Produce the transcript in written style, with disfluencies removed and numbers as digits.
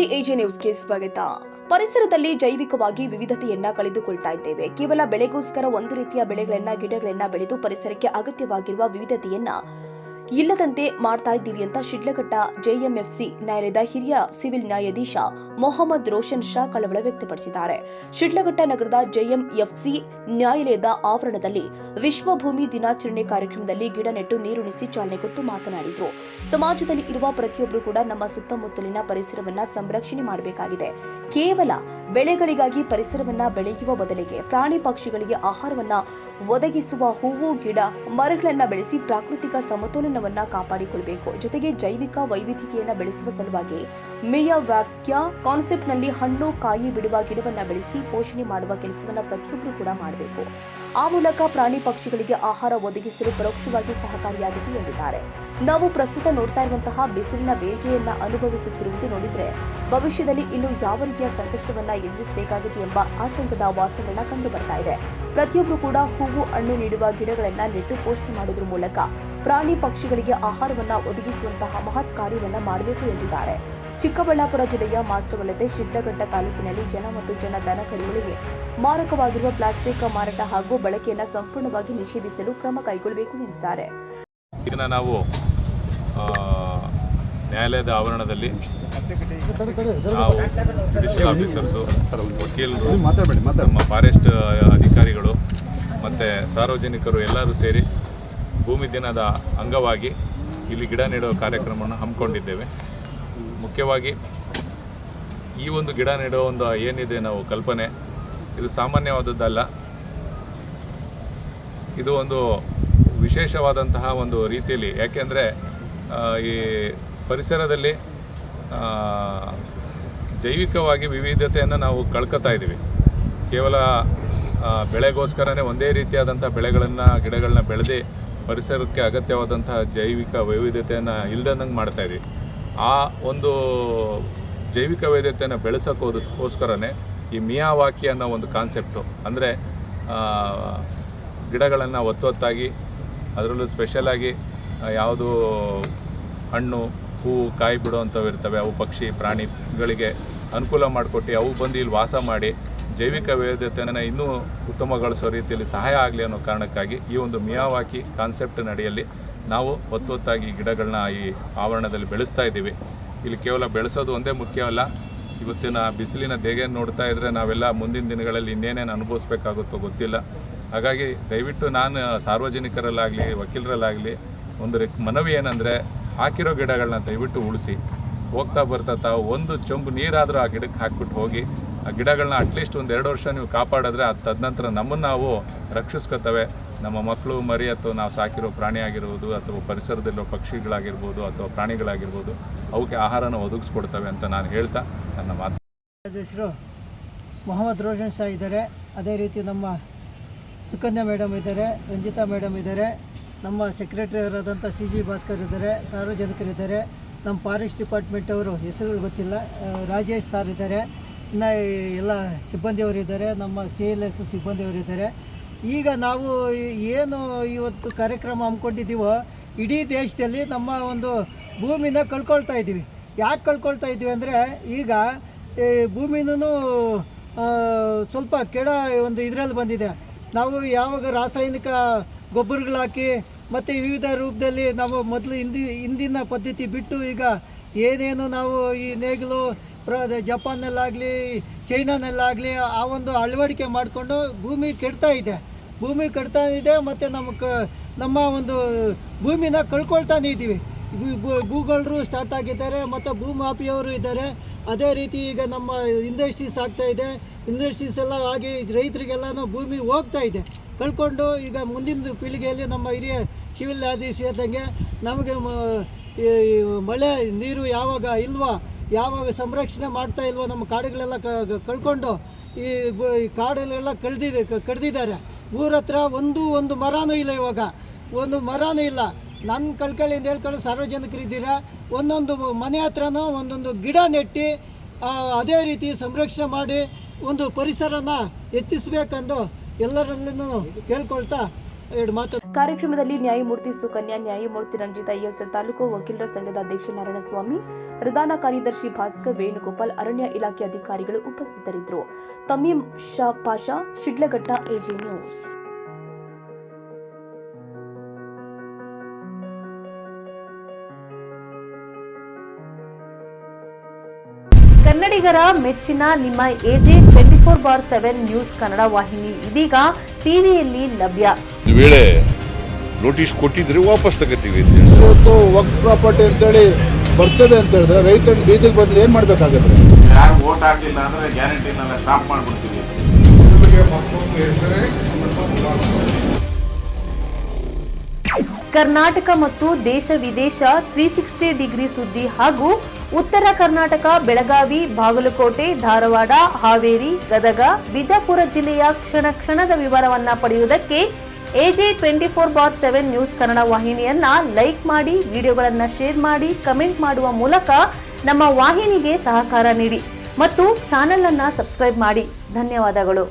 AJ ನ್ಯೂಸ್ಗೆ ಸ್ವಾಗತ. ಪರಿಸರದಲ್ಲಿ ಜೈವಿಕವಾಗಿ ವಿವಿಧತೆಯನ್ನ ಕಳೆದುಕೊಳ್ತಾ ಇದ್ದೇವೆ. ಕೇವಲ ಬೆಳೆಗೋಸ್ಕರ ಒಂದು ರೀತಿಯ ಬೆಳೆಗಳನ್ನ ಗಿಡಗಳನ್ನ ಬೆಳೆದು ಪರಿಸರಕ್ಕೆ ಅಗತ್ಯವಾಗಿರುವ ವಿವಿಧತೆಯನ್ನ ಇಲ್ಲದಂತೆ ಮಾಡ್ತಾ ಇದ್ದೀವಿ ಅಂತ ಶಿಡ್ಲಘಟ್ಟ ಜೆಎಂಎಫ್ಸಿ ನ್ಯಾಯಾಲಯದ ಹಿರಿಯ ಸಿವಿಲ್ ನ್ಯಾಯಾಧೀಶ ಮೊಹಮ್ಮದ್ ರೋಷನ್ ಶಾ ಕಳವಳ ವ್ಯಕ್ತಪಡಿಸಿದ್ದಾರೆ. ಶಿಡ್ಲಘಟ್ಟ ನಗರದ ಜೆಎಂಎಫ್ಸಿ ನ್ಯಾಯಾಲಯದ ಆವರಣದಲ್ಲಿ ವಿಶ್ವ ಭೂಮಿ ದಿನಾಚರಣೆ ಕಾರ್ಯಕ್ರಮದಲ್ಲಿ ಗಿಡ ನೆಟ್ಟು ನೀರುಣಿಸಿ ಚಾಲನೆ ಕೊಟ್ಟು ಮಾತನಾಡಿದರು. ಸಮಾಜದಲ್ಲಿ ಇರುವ ಪ್ರತಿಯೊಬ್ಬರು ಕೂಡ ನಮ್ಮ ಸುತ್ತಮುತ್ತಲಿನ ಪರಿಸರವನ್ನ ಸಂರಕ್ಷಣೆ ಮಾಡಬೇಕಾಗಿದೆ. ಕೇವಲ ಬೆಳೆಗಳಿಗಾಗಿ ಪರಿಸರವನ್ನ ಬೆಳೆಯುವ ಬದಲಿಗೆ ಪ್ರಾಣಿ ಪಕ್ಷಿಗಳಿಗೆ ಆಹಾರವನ್ನ ಒದಗಿಸುವ ಹೂವು ಗಿಡ ಮರಗಳನ್ನ ಬೆಳೆಸಿ ಪ್ರಾಕೃತಿಕ ಸಮತೋಲನವನ್ನ ಕಾಪಾಡಿಕೊಳ್ಳಬೇಕು. ಜೊತೆಗೆ ಜೈವಿಕ ವೈವಿಧ್ಯತೆಯನ್ನ ಬೆಳೆಸುವ ಸಲುವಾಗಿ ಮೇಯ ವಾಕ್ಯ ಕಾನ್ಸೆಪ್ಟ್ ನಲ್ಲಿ ಹಣ್ಣು ಕಾಯಿ ಬಿಡುವ ಗಿಡವನ್ನ ಬೆಳೆಸಿ ಪೋಷಣೆ ಮಾಡುವ ಕೆಲಸವನ್ನ ಪ್ರತಿಯೊಬ್ಬರು ಕೂಡ ಮಾಡಬೇಕು. ಆ ಮೂಲಕ ಪ್ರಾಣಿ ಪಕ್ಷಿಗಳಿಗೆ ಆಹಾರ ಒದಗಿಸಲು ಪರೋಕ್ಷವಾಗಿ ಸಹಕಾರಿಯಾಗಿದೆ ಎಂದಿದ್ದಾರೆ. ನಾವು ಪ್ರಸ್ತುತ ನೋಡ್ತಾ ಇರುವಂತಹ ಬಿಸಿಲಿನ ಬೇಗೆಯನ್ನ ಅನುಭವಿಸುತ್ತಿರುವುದು ನೋಡಿದ್ರೆ ಭವಿಷ್ಯದಲ್ಲಿ ಇನ್ನು ಯಾವ ರೀತಿಯ ಸಂಕಷ್ಟವನ್ನ ಎದುರಿಸಬೇಕಾಗಿದೆ ಎಂಬ ಆತಂಕದ ವಾತಾವರಣ ಕಂಡು ಬರ್ತಾ ಇದೆ. ಪ್ರತಿಯೊಬ್ಬರು ಕೂಡ ಹೂವು ಹಣ್ಣು ನೀಡುವ ಗಿಡಗಳನ್ನ ನೆಟ್ಟು ಪೋಷಣೆ ಮಾಡುವುದರ ಮೂಲಕ ಪ್ರಾಣಿ ಪಕ್ಷಿಗಳಿಗೆ ಆಹಾರವನ್ನ ಒದಗಿಸುವಂತಹ ಮಹತ್ ಕಾರ್ಯವನ್ನ ಮಾಡಬೇಕು ಎಂದಿದ್ದಾರೆ. ಚಿಕ್ಕಬಳ್ಳಾಪುರ ಜಿಲ್ಲೆಯ ಮಾತ್ರವಲ್ಲದೆ ಶಿಡ್ಲಘಟ್ಟ ತಾಲೂಕಿನಲ್ಲಿ ಜನ ಮತ್ತು ದನ ಕರುಗಳಿಗೆ ಮಾರಕವಾಗಿರುವ ಪ್ಲಾಸ್ಟಿಕ್ ಮಾರಾಟ ಹಾಗೂ ಬಳಕೆಯನ್ನು ಸಂಪೂರ್ಣವಾಗಿ ನಿಷೇಧಿಸಲು ಕ್ರಮ ಕೈಗೊಳ್ಳಬೇಕು ಎಂದಿದ್ದಾರೆ. ಈಗ ನಾವು ನ್ಯಾಯಾಲಯದ ಆವರಣದಲ್ಲಿ ನಾವು ಜುಡಿಷಿಯಲ್ ಆಫೀಸರ್ಸು, ವಕೀಲರು, ನಮ್ಮ ಫಾರೆಸ್ಟ್ ಅಧಿಕಾರಿಗಳು ಮತ್ತು ಸಾರ್ವಜನಿಕರು ಎಲ್ಲರೂ ಸೇರಿ ಭೂಮಿ ದಿನದ ಅಂಗವಾಗಿ ಇಲ್ಲಿ ಗಿಡ ನೆಡುವ ಕಾರ್ಯಕ್ರಮವನ್ನು ಹಮ್ಮಿಕೊಂಡಿದ್ದೇವೆ. ಮುಖ್ಯವಾಗಿ ಈ ಒಂದು ಗಿಡ ನೆಡುವ ಒಂದು ಏನಿದೆ ನಾವು ಕಲ್ಪನೆ, ಇದು ಸಾಮಾನ್ಯವಾದದ್ದಲ್ಲ. ಇದು ಒಂದು ವಿಶೇಷವಾದಂತಹ ಒಂದು ರೀತಿಯಲ್ಲಿ, ಯಾಕೆಂದರೆ ಈ ಪರಿಸರದಲ್ಲಿ ಜೈವಿಕವಾಗಿ ವಿವಿಧತೆಯನ್ನು ನಾವು ಕಳ್ಕೊತಾ ಇದ್ದೀವಿ. ಕೇವಲ ಬೆಳೆಗೋಸ್ಕರನೇ ಒಂದೇ ರೀತಿಯಾದಂಥ ಗಿಡಗಳನ್ನ ಬೆಳೆದು ಪರಿಸರಕ್ಕೆ ಅಗತ್ಯವಾದಂತಹ ಜೈವಿಕ ವೈವಿಧ್ಯತೆಯನ್ನು ಇಲ್ದಂಗೆ ಮಾಡ್ತಾಯಿದ್ವಿ. ಆ ಒಂದು ಜೈವಿಕ ವೈವಿಧ್ಯತೆಯನ್ನು ಬೆಳೆಸೋಕ್ಕೋಸ್ಕರನೇ ಈ ಮಿಯಾವಾಕಿ ಅನ್ನೋ ಒಂದು ಕಾನ್ಸೆಪ್ಟು, ಅಂದರೆ ಗಿಡಗಳನ್ನು ಒತ್ತೊತ್ತಾಗಿ ಅದರಲ್ಲೂ ಸ್ಪೆಷಲಾಗಿ ಯಾವುದು ಹಣ್ಣು ಹೂವು ಕಾಯಿ ಬಿಡುವಂಥವು ಇರ್ತವೆ, ಅವು ಪಕ್ಷಿ ಪ್ರಾಣಿಗಳಿಗೆ ಅನುಕೂಲ ಮಾಡಿಕೊಟ್ಟು ಅವು ಬಂದು ಇಲ್ಲಿ ವಾಸ ಮಾಡಿ ಜೈವಿಕ ವೈವಿಧ್ಯತೆಯನ್ನು ಇನ್ನೂ ಉತ್ತಮಗೊಳಿಸೋ ರೀತಿಯಲ್ಲಿ ಸಹಾಯ ಆಗಲಿ ಅನ್ನೋ ಕಾರಣಕ್ಕಾಗಿ ಈ ಒಂದು ಮಿಯಾವಾಕಿ ಕಾನ್ಸೆಪ್ಟ್ ಅಡಿಯಲ್ಲಿ ನಾವು ಒತ್ತೊತ್ತಾಗಿ ಗಿಡಗಳನ್ನ ಈ ಆವರಣದಲ್ಲಿ ಬೆಳೆಸ್ತಾ ಇದ್ದೀವಿ. ಇಲ್ಲಿ ಕೇವಲ ಬೆಳೆಸೋದು ಒಂದೇ ಮುಖ್ಯವಲ್ಲ, ಇವತ್ತಿನ ಬಿಸಿಲಿನ ದೇಗೆಯನ್ನು ನೋಡ್ತಾ ಇದ್ದರೆ ನಾವೆಲ್ಲ ಮುಂದಿನ ದಿನಗಳಲ್ಲಿ ಇನ್ನೇನೇನು ಅನುಭವಿಸ್ಬೇಕಾಗುತ್ತೋ ಗೊತ್ತಿಲ್ಲ. ಹಾಗಾಗಿ ದಯವಿಟ್ಟು ನಾನು ಸಾರ್ವಜನಿಕರಲ್ಲಾಗಲಿ ವಕೀಲರಲ್ಲಾಗಲಿ ಒಂದು ಮನವಿ ಏನಂದರೆ, ಹಾಕಿರೋ ಗಿಡಗಳನ್ನ ದಯವಿಟ್ಟು ಉಳಿಸಿ. ಹೋಗ್ತಾ ಬರ್ತಾ ತಾವು ಒಂದು ಚೊಂಬು ನೀರಾದರೂ ಆ ಗಿಡಕ್ಕೆ ಹಾಕ್ಬಿಟ್ಟು ಹೋಗಿ ಆ ಗಿಡಗಳನ್ನ ಅಟ್ಲೀಸ್ಟ್ ಒಂದು 2 ವರ್ಷ ನೀವು ಕಾಪಾಡಿದ್ರೆ ಅದು ತದನಂತರ ನಮ್ಮನ್ನು ನಾವು ರಕ್ಷಿಸ್ಕೊತವೆ. ನಮ್ಮ ಮಕ್ಕಳು ಮರಿ ಅಥವಾ ನಾವು ಸಾಕಿರೋ ಪ್ರಾಣಿ ಆಗಿರ್ಬೋದು ಅಥವಾ ಪರಿಸರದಲ್ಲಿರೋ ಪಕ್ಷಿಗಳಾಗಿರ್ಬೋದು ಅಥವಾ ಪ್ರಾಣಿಗಳಾಗಿರ್ಬೋದು ಅವಕ್ಕೆ ಆಹಾರನ ಒದಗಿಸ್ಕೊಡ್ತವೆ ಅಂತ ನಾನು ಹೇಳ್ತಾ ನನ್ನ ಮಾತು. ಹೆಸರು ಮೊಹಮ್ಮದ್ ರೋಷನ್ ಶಾ ಇದ್ದಾರೆ. ಅದೇ ರೀತಿ ನಮ್ಮ ಸುಕನ್ಯಾ ಮೇಡಮ್ ಇದ್ದಾರೆ, ರಂಜಿತಾ ಮೇಡಮ್ ಇದ್ದಾರೆ, ನಮ್ಮ ಸೆಕ್ರೆಟರಿ ಅವರಾದಂಥ CG ಭಾಸ್ಕರ್ ಇದ್ದಾರೆ, ಸಾರ್ವಜನಿಕರಿದ್ದಾರೆ, ನಮ್ಮ ಫಾರೆಸ್ಟ್ ಡಿಪಾರ್ಟ್ಮೆಂಟ್ ಅವರು ಹೆಸರುಗಳು ಗೊತ್ತಿಲ್ಲ, ರಾಜೇಶ್ ಸಾರ್ ಇದ್ದಾರೆ, ಇನ್ನು ಎಲ್ಲ ಸಿಬ್ಬಂದಿಯವರಿದ್ದಾರೆ, ನಮ್ಮ TLS ಸಿಬ್ಬಂದಿಯವರಿದ್ದಾರೆ. ಈಗ ನಾವು ಏನು ಇವತ್ತು ಕಾರ್ಯಕ್ರಮ ಹಮ್ಮಿಕೊಂಡಿದ್ದೀವೋ ಇಡೀ ದೇಶದಲ್ಲಿ ನಮ್ಮ ಒಂದು ಭೂಮಿನ ಕಳ್ಕೊಳ್ತಾ ಇದ್ದೀವಿ. ಯಾಕೆ ಕಳ್ಕೊಳ್ತಾ ಇದ್ದೀವಿ ಅಂದರೆ, ಈಗ ಭೂಮಿನೂ ಸ್ವಲ್ಪ ಕೆಡ ಒಂದು ಇದರಲ್ಲಿ ಬಂದಿದೆ. ನಾವು ಯಾವಾಗ ರಾಸಾಯನಿಕ ಗೊಬ್ಬರಗಳಾಕಿ ಮತ್ತು ವಿವಿಧ ರೂಪದಲ್ಲಿ ನಾವು ಮೊದಲು ಹಿಂದಿನ ಪದ್ಧತಿ ಬಿಟ್ಟು ಈಗ ಏನೇನು ನಾವು ಈ ನೇಗಿಲು ಜಪಾನ್ನಲ್ಲಾಗಲಿ ಚೈನಾನಲ್ಲಾಗಲಿ ಆ ಒಂದು ಅಳವಡಿಕೆ ಮಾಡಿಕೊಂಡು ಭೂಮಿ ಕೆಡ್ತಾ ಇದೆ ಮತ್ತು ನಮ್ಮ ಒಂದು ಭೂಮಿನ ಕಳ್ಕೊಳ್ತಾನೆ ಇದ್ದೀವಿ. ಭೂಗಳರು ಸ್ಟಾರ್ಟ್ ಆಗಿದ್ದಾರೆ ಮತ್ತು ಭೂಮಾಫಿಯವರು ಇದ್ದಾರೆ. ಅದೇ ರೀತಿ ಈಗ ನಮ್ಮ ಇಂಡಸ್ಟ್ರೀಸ್ ಆಗ್ತಾ ಇದೆ. ಇಂಡಸ್ಟ್ರೀಸ್ ಎಲ್ಲ ಆಗಿ ರೈತರಿಗೆಲ್ಲನೂ ಭೂಮಿ ಹೋಗ್ತಾ ಇದೆ, ಕಳ್ಕೊಂಡು ಈಗ ಮುಂದಿನ ಪೀಳಿಗೆಯಲ್ಲಿ ನಮ್ಮ ಹಿರಿಯ ಸಿವಿಲ್ ನ್ಯಾಯಾಧೀಶ ಹೇಳ್ದಂಗೆ ನಮಗೆ ಮಳೆ ನೀರು ಯಾವಾಗ ಸಂರಕ್ಷಣೆ ಮಾಡ್ತಾ ಇಲ್ವೋ ನಮ್ಮ ಕಾಡುಗಳೆಲ್ಲ ಕಳ್ಕೊಂಡು ಈ ಕಾಡುಗಳೆಲ್ಲ ಕಡ್ದಿದ್ದಾರೆ. ಊರ ಹತ್ರ ಒಂದು ಮರನೂ ಇಲ್ಲ, ಇವಾಗ ಒಂದು ಮರನೂ ಇಲ್ಲ. ನನ್ನ ಕಳ್ಕಳಿಯಿಂದ ಹೇಳ್ಕೊಂಡು ಸಾರ್ವಜನಿಕರಿದ್ದೀರಾ, ಒಂದೊಂದು ಮನೆ ಹತ್ರನೂ ಒಂದೊಂದು ಗಿಡ ನೆಟ್ಟು ಅದೇ ರೀತಿ ಸಂರಕ್ಷಣೆ ಮಾಡಿ ಒಂದು ಪರಿಸರನ ಹೆಚ್ಚಿಸಬೇಕೆಂದು ಎಲ್ಲರಲ್ಲೂ ಕೇಳ್ಕೊಳ್ತಾ ಎರಡು ಮಾತು. ಕಾರ್ಯಕ್ರಮದಲ್ಲಿ ನ್ಯಾಯಮೂರ್ತಿ ಸುಕನ್ಯಾ, ನ್ಯಾಯಮೂರ್ತಿ ರಂಜಿತಾ ಎಸ್, ತಾಲೂಕು ವಕೀಲರ ಸಂಘದ ಅಧ್ಯಕ್ಷ ನಾರಾಯಣಸ್ವಾಮಿ, ಪ್ರಧಾನ ಕಾರ್ಯದರ್ಶಿ ಭಾಸ್ಕರ್, ವೇಣುಗೋಪಾಲ್, ಅರಣ್ಯ ಇಲಾಖೆ ಅಧಿಕಾರಿಗಳು ಉಪಸ್ಥಿತರಿದ್ದರು. ತಮೀಂ ಶಾ ಪಾಷಾ, ಶಿಡ್ಲಘಟ್ಟ, ಎಜೆ ನ್ಯೂಸ್. ಕನ್ನಡಿಗರ ಮೆಚ್ಚಿನ ನಿಮ್ಮ ಎಜೆ 24/7 ನ್ಯೂಸ್ ಕನ್ನಡ ವಾಹಿನಿ ಇದೀಗ ಟಿವಿಯಲ್ಲಿ ಲಭ್ಯ. ಒಂದು ವೇಳೆ ನೋಟಿಸ್ ಕೊಟ್ಟಿದ್ರೆ ವಾಪಸ್ ತಗೋತೀವಿ. ಇವತ್ತು ವಕ್ಫ್ ಪ್ರಾಪರ್ಟಿ ಅಂತೇಳಿ ಬರ್ತದೆ ಅಂತ ಹೇಳಿದ್ರೆ ರೈತರು ಬೀದಿಗೆ ಬಂದ್ರೆ ಏನ್ ಮಾಡ್ಬೇಕಾಗತ್ತೆ? ಯಾರು ವೋಟ್ ಹಾಕಲಿಲ್ಲ ಅಂದ್ರೆ ಗ್ಯಾರಂಟಿನೆಲ್ಲ ಸ್ಟಾಪ್ ಮಾಡ್ಬಿಡ್ತೀವಿ. ಕರ್ನಾಟಕ ಮತ್ತು ದೇಶ ವಿದೇಶ 360 ಡಿಗ್ರಿ ಸುದ್ದಿ ಹಾಗೂ ಉತ್ತರ ಕರ್ನಾಟಕ, ಬೆಳಗಾವಿ, ಬಾಗಲಕೋಟೆ, ಧಾರವಾಡ, ಹಾವೇರಿ, ಗದಗ, ಬಿಜಾಪುರ ಜಿಲ್ಲೆಯ ಕ್ಷಣ ಕ್ಷಣದ ವಿವರವನ್ನ ಪಡೆಯುವುದಕ್ಕೆ ಎಜೆ 24/7 ನ್ಯೂಸ್ ಕನ್ನಡ ವಾಹಿನಿಯನ್ನ ಲೈಕ್ ಮಾಡಿ, ವಿಡಿಯೋಗಳನ್ನ ಶೇರ್ ಮಾಡಿ, ಕಮೆಂಟ್ ಮಾಡುವ ಮೂಲಕ ನಮ್ಮ ವಾಹಿನಿಗೆ ಸಹಕಾರ ನೀಡಿ ಮತ್ತು ಚಾನೆಲ್ ಅನ್ನ ಸಬ್ಸ್ಕ್ರೈಬ್ ಮಾಡಿ. ಧನ್ಯವಾದಗಳು.